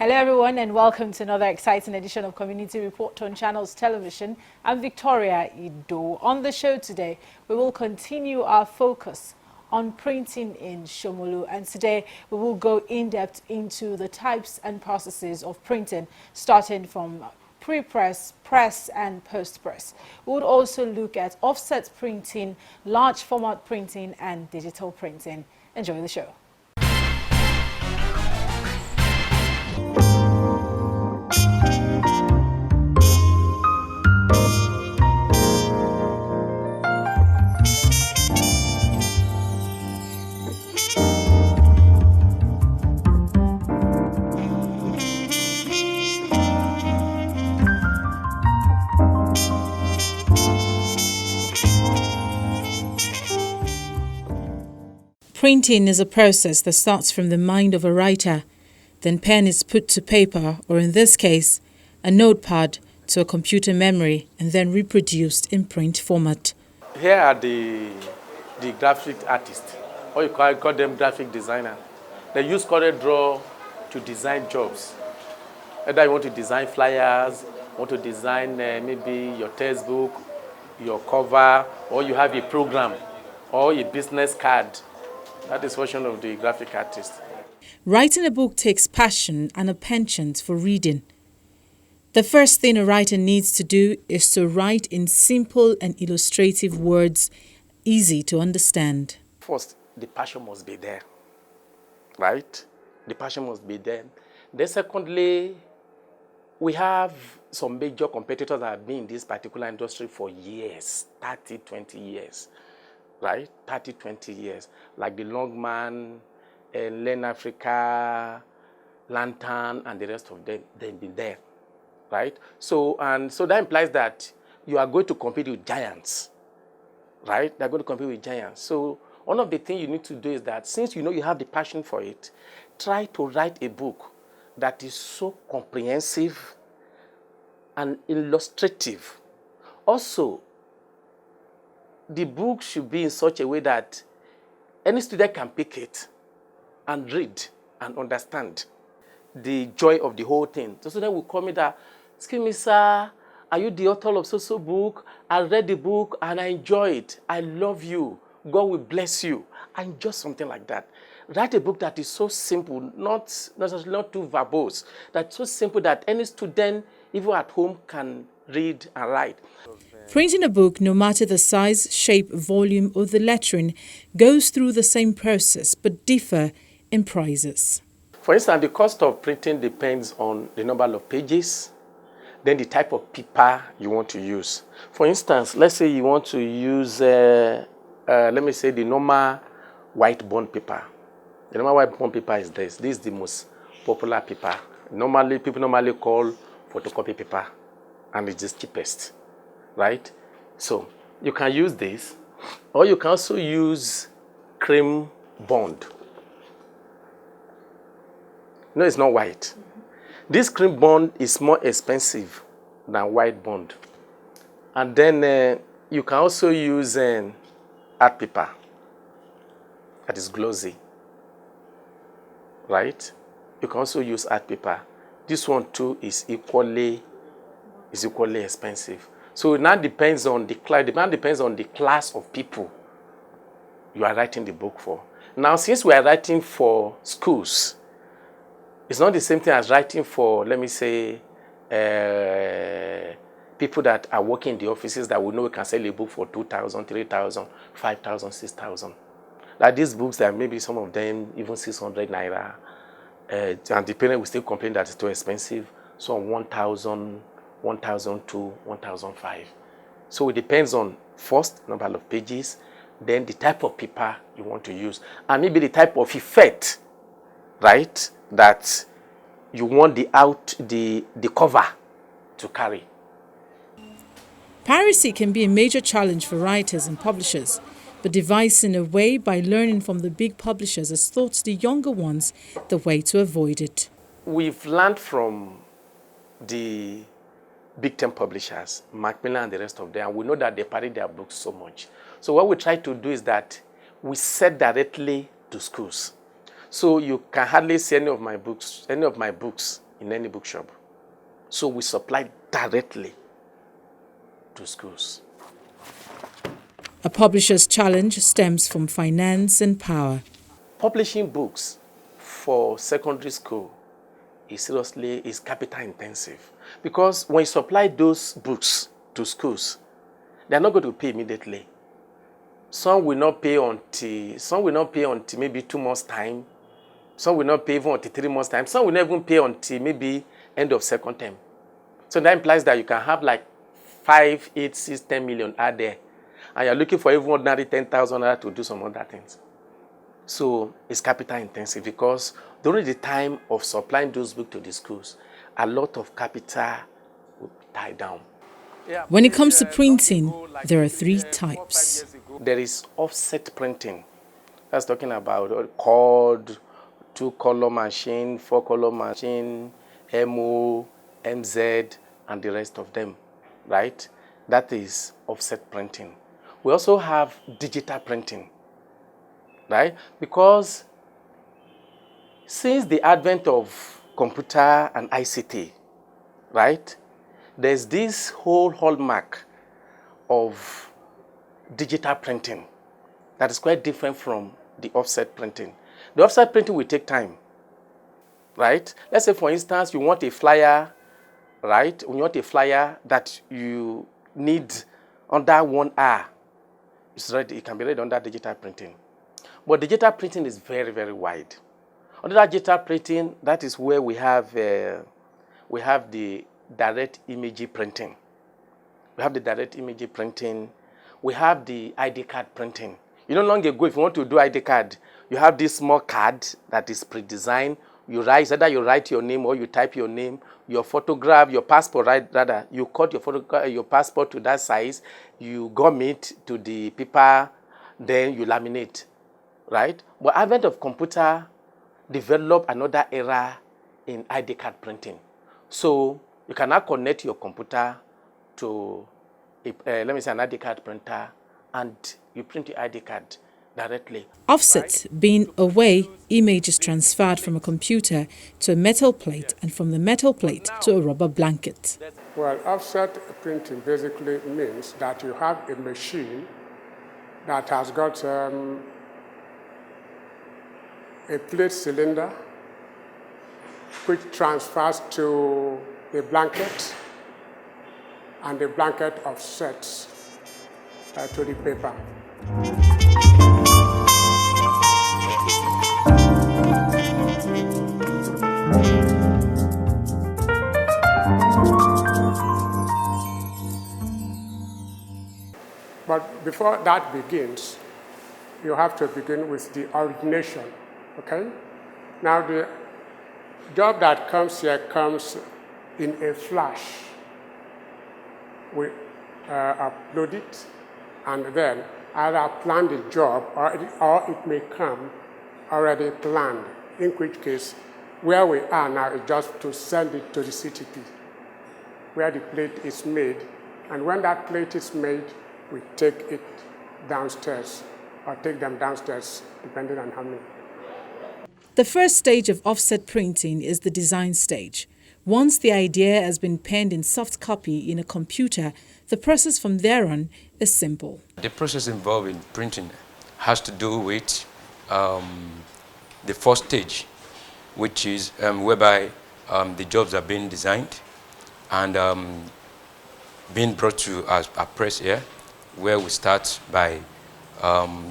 Hello everyone and welcome to another exciting edition of Community Report on Channels Television. I'm Victoria Ido. On the show today, we will continue our focus on printing in Shomolu, and today we will go in depth into the types and processes of printing, starting from pre-press, press and post-press. We would also look at offset printing, large format printing and digital printing. Enjoy the show. Printing is a process that starts from the mind of a writer, then pen is put to paper, or in this case, a notepad to a computer memory, and then reproduced in print format. Here are the graphic artists, or you call them graphic designer. They use CorelDRAW to design jobs. Either you want to design flyers, want to design maybe your textbook, your cover, or you have a program, or a business card. That is version of the graphic artist. Writing a book takes passion and a penchant for reading. The first thing a writer needs to do is to write in simple and illustrative words, easy to understand. First, the passion must be there, right? The passion must be there. Then secondly, we have some major competitors that have been in this particular industry for years, 30, 20 years. Right, 30, 20 years, like the Longman, Learn Africa, Lantern, and the rest of them, they've been there, right? So that implies that you are going to compete with giants, right? They're going to compete with giants. So one of the things you need to do is that since you know you have the passion for it, try to write a book that is so comprehensive and illustrative. Also, the book should be in such a way that any student can pick it and read and understand the joy of the whole thing. The student will call me that, excuse me, sir, are you the author of so book? I read the book and I enjoy it. I love you. God will bless you. And just something like that. Write a book that is so simple, not too verbose, that's so simple that any student, even at home, can read and write. Printing a book, no matter the size, shape, volume or the lettering, goes through the same process but differ in prices. For instance, the cost of printing depends on the number of pages, then the type of paper you want to use. For instance, let's say you want to use, let me say the normal white bond paper. The normal white bond paper is this. This is the most popular paper. People normally call photocopy paper, and it's the cheapest. Right? So you can use this, or you can also use cream bond. No, it's not white. This cream bond is more expensive than white bond. And then you can also use art paper that is glossy. Right? You can also use art paper. This one too is equally expensive. So it now depends on the class of people you are writing the book for. Now, since we are writing for schools, it's not the same thing as writing for, let me say, people that are working in the offices that we know we can sell a book for 2,000, 3,000, 5,000, 6,000. Like these books that maybe some of them even 600 naira, and the parent will still complain that it's too expensive. So 1,000. 1,002, 1,005. So it depends on first number of pages, then the type of paper you want to use, and maybe the type of effect, right, that you want the cover to carry. Piracy can be a major challenge for writers and publishers, but devising a way by learning from the big publishers has taught the younger ones the way to avoid it. We've learned from the big 10 publishers, Macmillan and the rest of them, and we know that they parry their books so much. So what we try to do is that we sell directly to schools. So you can hardly see any of my books in any bookshop. So we supply directly to schools. A publisher's challenge stems from finance and power. Publishing books for secondary school is capital intensive, because when you supply those books to schools, they are not going to pay immediately. Some will not pay until maybe 2 months' time. Some will not pay even until 3 months' time. Some will not even pay until maybe end of second term. So that implies that you can have like 5, 8, 6, 10 million out there, and you're looking for even ordinary 10,000 to do some other things. So it's capital intensive, because during the time of supplying those books to the schools, a lot of capital will die down. When it comes to printing, there are 3 types. There is offset printing. That's talking about cord, 2-color machine, 4-color machine, MO, MZ, and the rest of them, right? That is offset printing. We also have digital printing, right? Because since the advent of computer and ICT, right, there's this whole hallmark of digital printing that is quite different from the offset printing. The offset printing will take time, right? Let's say, for instance, you want a flyer, right? When you want a flyer that you need under 1 hour, it's ready. It can be read under digital printing. But digital printing is very, very wide. Under that digital printing, that is where we have the direct image printing. We have the direct image printing. We have the ID card printing. You know, long ago, if you want to do ID card, you have this small card that is pre-designed. You write, either you write your name or you type your name, your photograph, your passport, rather, you cut your passport to that size, you gum it to the paper, then you laminate, right? But advent of computer developed another era in ID card printing. So you can now connect your computer to, an ID card printer, and you print your ID card directly. Offset being a way image is transferred from a computer to a metal plate, and from the metal plate to a rubber blanket. Well, offset printing basically means that you have a machine that has got a plate cylinder which transfers to the blanket, and the blanket offsets to the paper. But before that begins, you have to begin with the origination, okay? Now the job that comes here comes in a flash. We upload it, and then either plan the job or it may come already planned, in which case where we are now is just to send it to the CTP, where the plate is made. And when that plate is made, we take it downstairs, or take them downstairs, depending on how many. The first stage of offset printing is the design stage. Once the idea has been penned in soft copy in a computer, the process from there on is simple. The process involved in printing has to do with the first stage, which is whereby the jobs are being designed and being brought to a press here, where we start by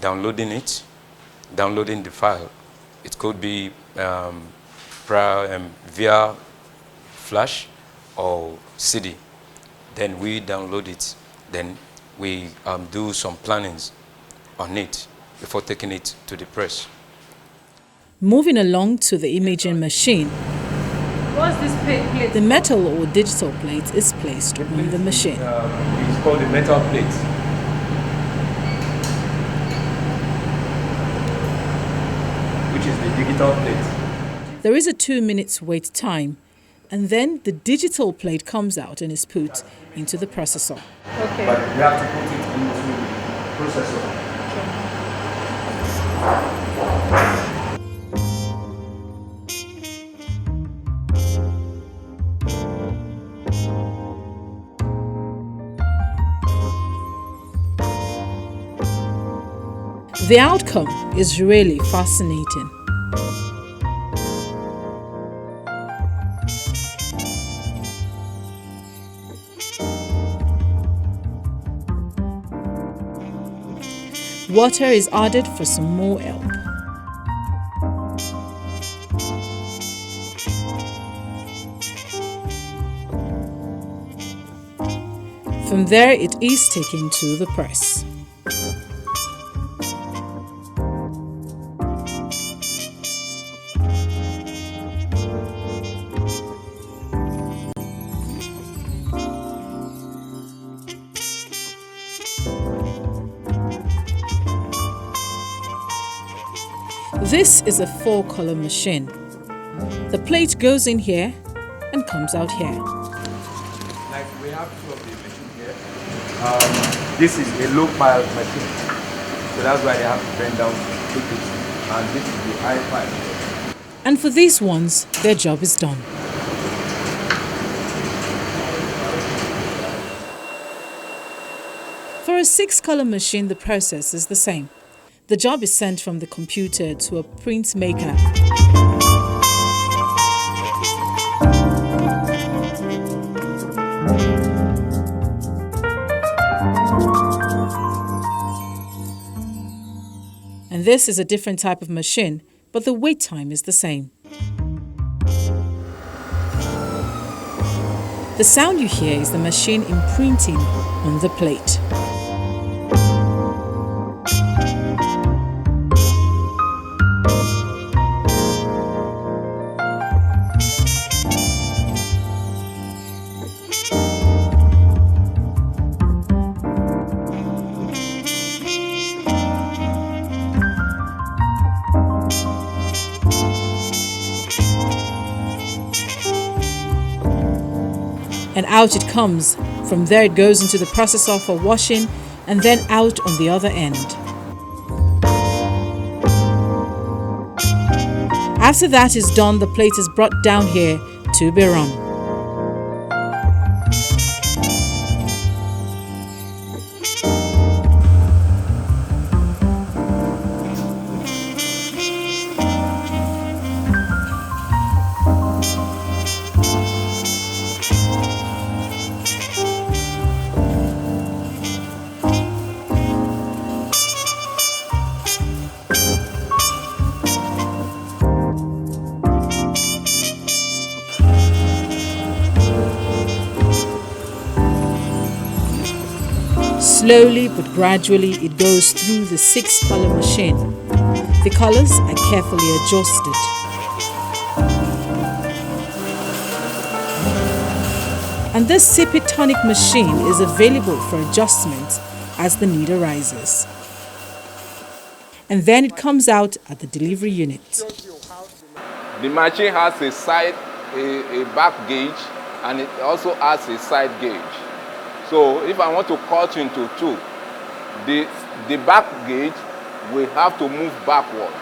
downloading the file. It could be via flash or CD. Then we download it. Then we do some plannings on it before taking it to the press. Moving along to the imaging machine, What's this plate? the metal or digital plate is placed on the machine. It's called the metal plate. Which is the digital plate. There is a 2 minutes wait time, and then the digital plate comes out and is put into the processor. Okay. But we have to put it into the processor. The outcome is really fascinating. Water is added for some more help. From there, it is taken to the press. This is a 4-color machine. The plate goes in here and comes out here. Like we have two of the machine here. This is a low pile machine, so that's why they have to bend down to take it. And this is the high pile. And for these ones, their job is done. For a 6-color machine, the process is the same. The job is sent from the computer to a print maker. And this is a different type of machine, but the wait time is the same. The sound you hear is the machine imprinting on the plate. And out it comes. From there it goes into the processor for washing and then out on the other end. After that is done, the plate is brought down here to be run. Slowly but gradually it goes through the 6-color machine. The colors are carefully adjusted. And this Sipitonic machine is available for adjustment as the need arises. And then it comes out at the delivery unit. The machine has a back gauge, and it also has a side gauge. So if I want to cut into two, the back gauge will have to move backward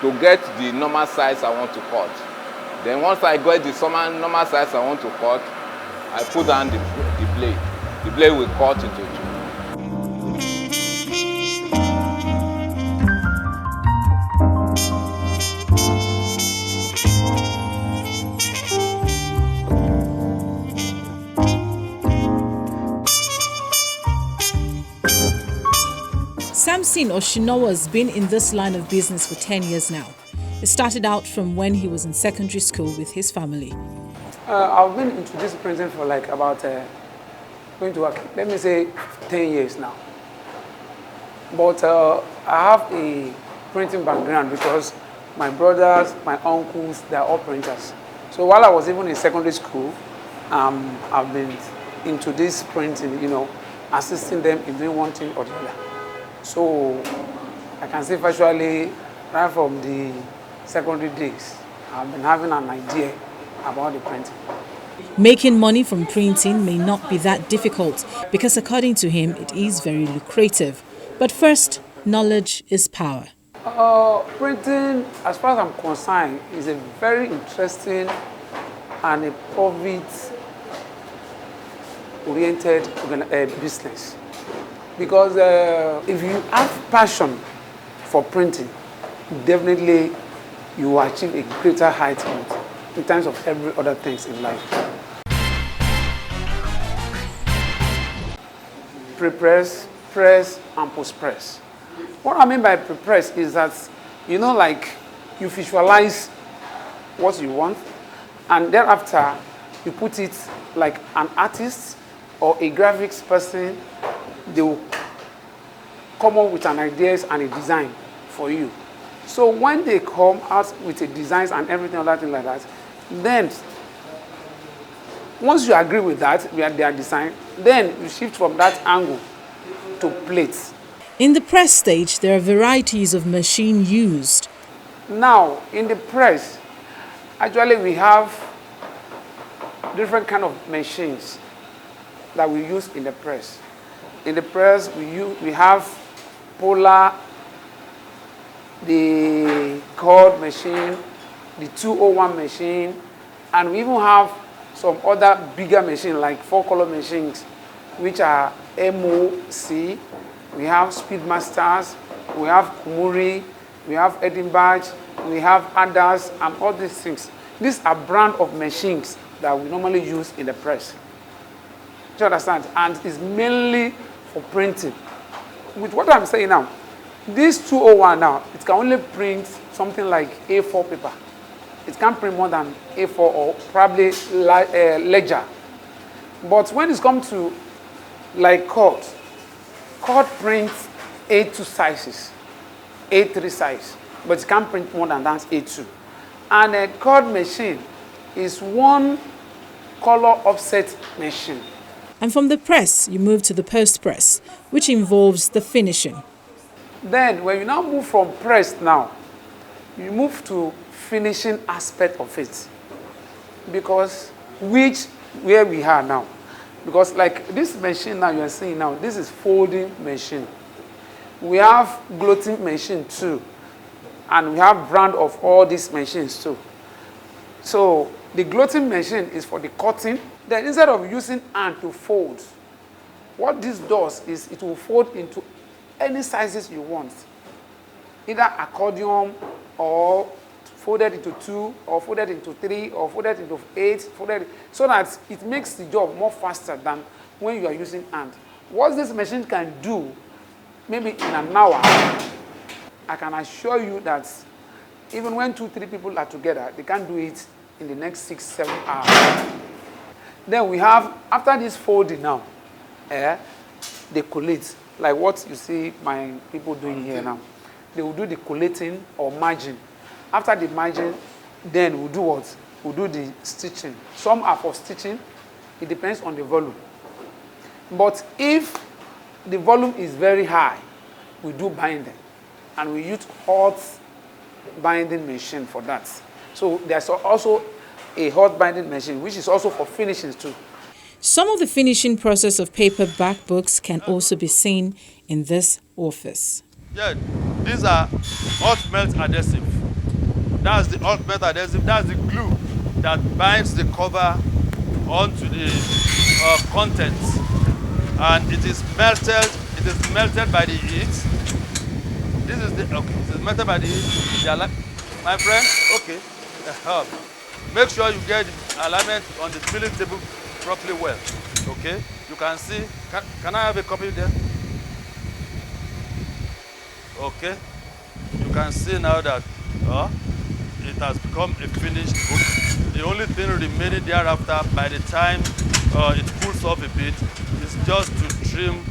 to get the normal size I want to cut. Then once I get the normal size I want to cut, I put down the blade. The blade will cut into two. Samson Oshinowo has been in this line of business for 10 years now. It started out from when he was in secondary school with his family. I've been into this printing for like about, going to work, let me say 10 years now. But I have a printing background because my brothers, my uncles, they're all printers. So while I was even in secondary school, I've been into this printing, you know, assisting them in doing one thing or the other. So I can say virtually right from the secondary days, I've been having an idea about the printing. Making money from printing may not be that difficult because according to him, it is very lucrative. But first, knowledge is power. Printing, as far as I'm concerned, is a very interesting and a profit-oriented business. Because if you have passion for printing, definitely you will achieve a greater height in terms of every other things in life. Pre-press, press, and post-press. What I mean by pre-press is that, you know, like you visualize what you want, and thereafter you put it like an artist or a graphics person, they will come up with an ideas and a design for you. So when they come out with the designs and everything other thing like that, then once you agree with that, with their design, then you shift from that angle to plates. In the press stage, there are varieties of machine used. Now, in the press, actually we have different kind of machines that we use in the press. In the press, we have Polar, the cord machine, the 201 machine, and we even have some other bigger machines like 4-color machines, which are MOC. We have Speedmasters, we have Kumuri, we have Edinburgh, we have Adas, and all these things. These are brand of machines that we normally use in the press. Do you understand? And it's mainly for printing. With what I'm saying now, this 201 now, it can only print something like A4 paper. It can't print more than A4 or probably ledger. But when it's come to like cord prints A2 sizes, A3 size, but it can't print more than that A2. And a cord machine is one color offset machine. And from the press, you move to the post-press, which involves the finishing. Then, when you now move from press now, you move to finishing aspect of it. Because where we are now. Because like this machine now you are seeing now, this is folding machine. We have glotting machine too. And we have brand of all these machines too. So the glotting machine is for the cutting. Then instead of using hand to fold, what this does is it will fold into any sizes you want. Either accordion or folded into 2 or folded into 3 or folded into 8, so that it makes the job more faster than when you are using hand. What this machine can do, maybe in an hour, I can assure you that even when 2-3 people are together, they can do it in the next 6-7 hours. Then we have, after this folding now, they collate, like what you see my people doing here now. They will do the collating or margin. After the margin, then we'll do what? We'll do the stitching. Some are for stitching. It depends on the volume. But if the volume is very high, we do binding. And we use hot binding machine for that. So there's also a hot binding machine, which is also for finishing too. Some of the finishing process of paperback books can also be seen in this office. Yeah, these are hot melt adhesive. That's the hot melt adhesive. That's the glue that binds the cover onto the contents, and it is melted. It is melted by the heat. This is the okay. It is melted by the heat. My friend, okay. Make sure you get the alignment on the filling table properly well. Okay, you can see. Can I have a copy there? Okay, you can see now that it has become a finished book. The only thing remaining thereafter, by the time it pulls off a bit, is just to trim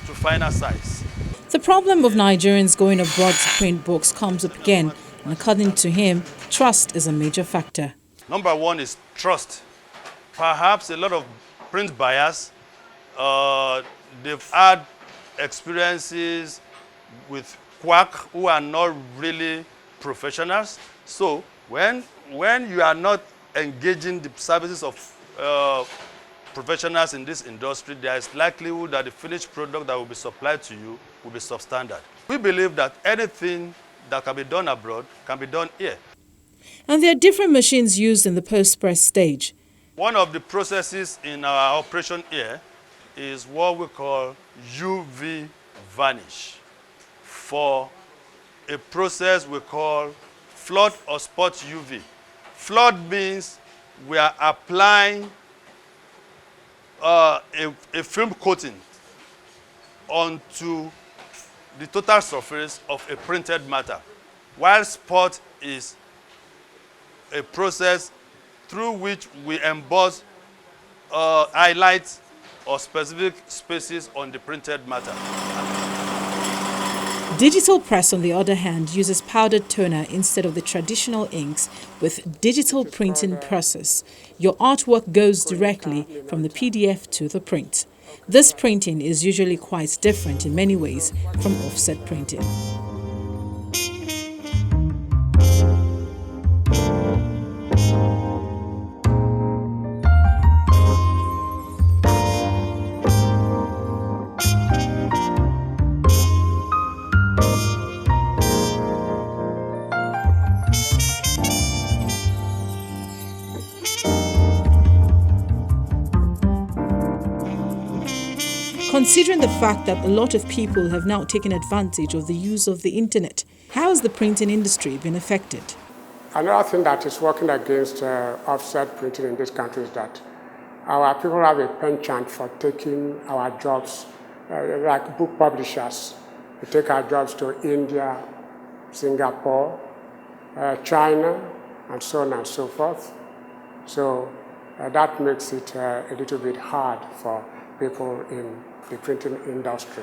to final size. The problem of Nigerians going abroad to print books comes up again, and according to him, trust is a major factor. Number one is trust. Perhaps a lot of print buyers, they've had experiences with quack who are not really professionals. So when you are not engaging the services of professionals in this industry, there is likelihood that the finished product that will be supplied to you will be substandard. We believe that anything that can be done abroad can be done here. And there are different machines used in the post-press stage. One of the processes in our operation here is what we call UV varnish for a process we call flood or spot UV. Flood means we are applying a film coating onto the total surface of a printed matter, while spot is a process through which we emboss highlights or specific spaces on the printed matter. Digital press, on the other hand, uses powdered toner instead of the traditional inks. With digital printing process, your artwork goes directly from the PDF to the print. This printing is usually quite different in many ways from offset printing. Considering the fact that a lot of people have now taken advantage of the use of the internet, how has the printing industry been affected? Another thing that is working against offset printing in this country is that our people have a penchant for taking our jobs, like book publishers. We take our jobs to India, Singapore, China, and so on and so forth. So that makes it a little bit hard for people in the printing industry.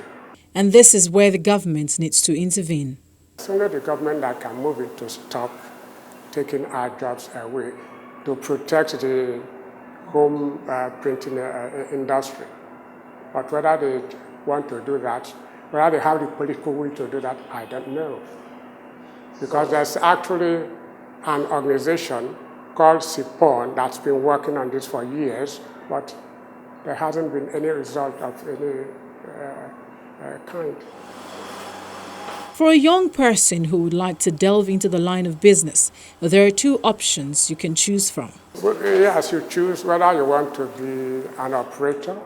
And this is where the government needs to intervene. It's only the government that can move it to stop taking our jobs away, to protect the home printing industry. But whether they want to do that, whether they have the political will to do that, I don't know. Because there's actually an organization called CIPON that's been working on this for years, but there hasn't been any result of any kind. For a young person who would like to delve into the line of business, there are two options you can choose from. Well, yes, you choose whether you want to be an operator,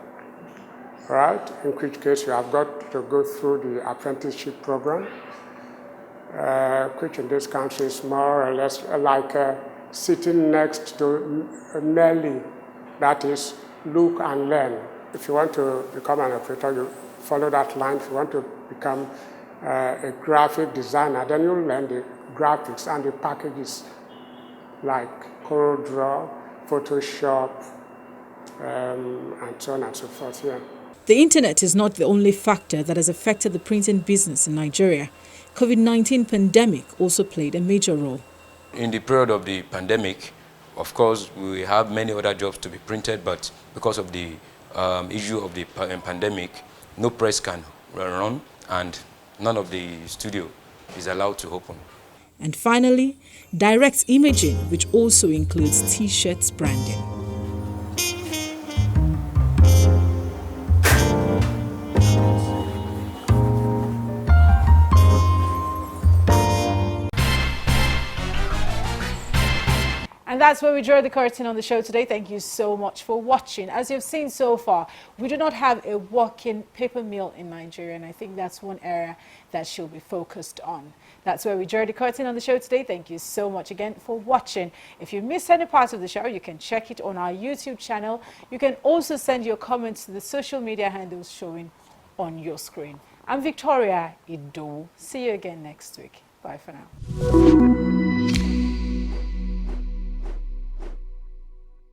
right? In which case you have got to go through the apprenticeship program, which in this country is more or less like sitting next to Nelly, that is, look and learn. If you want to become an operator, you follow that line. If you want to become a graphic designer, then you learn the graphics and the packages like CorelDRAW, Photoshop, and so on and so forth. Yeah. The internet is not the only factor that has affected the printing business in Nigeria. COVID-19 pandemic also played a major role. In the period of the pandemic, of course, we have many other jobs to be printed, but because of the issue of the pandemic, no press can run and none of the studio is allowed to open. And finally, direct imaging, which also includes T-shirts branding. And that's where we draw the curtain on the show today. Thank you so much for watching. As you've seen so far, we do not have a working paper mill in Nigeria, and I think that's one area that should be focused on. That's where we draw the curtain on the show today. Thank you so much again for watching. If you missed any part of the show, you can check it on our YouTube channel. You can also send your comments to the social media handles showing on your screen. I'm Victoria Ido. See you again next week. Bye for now.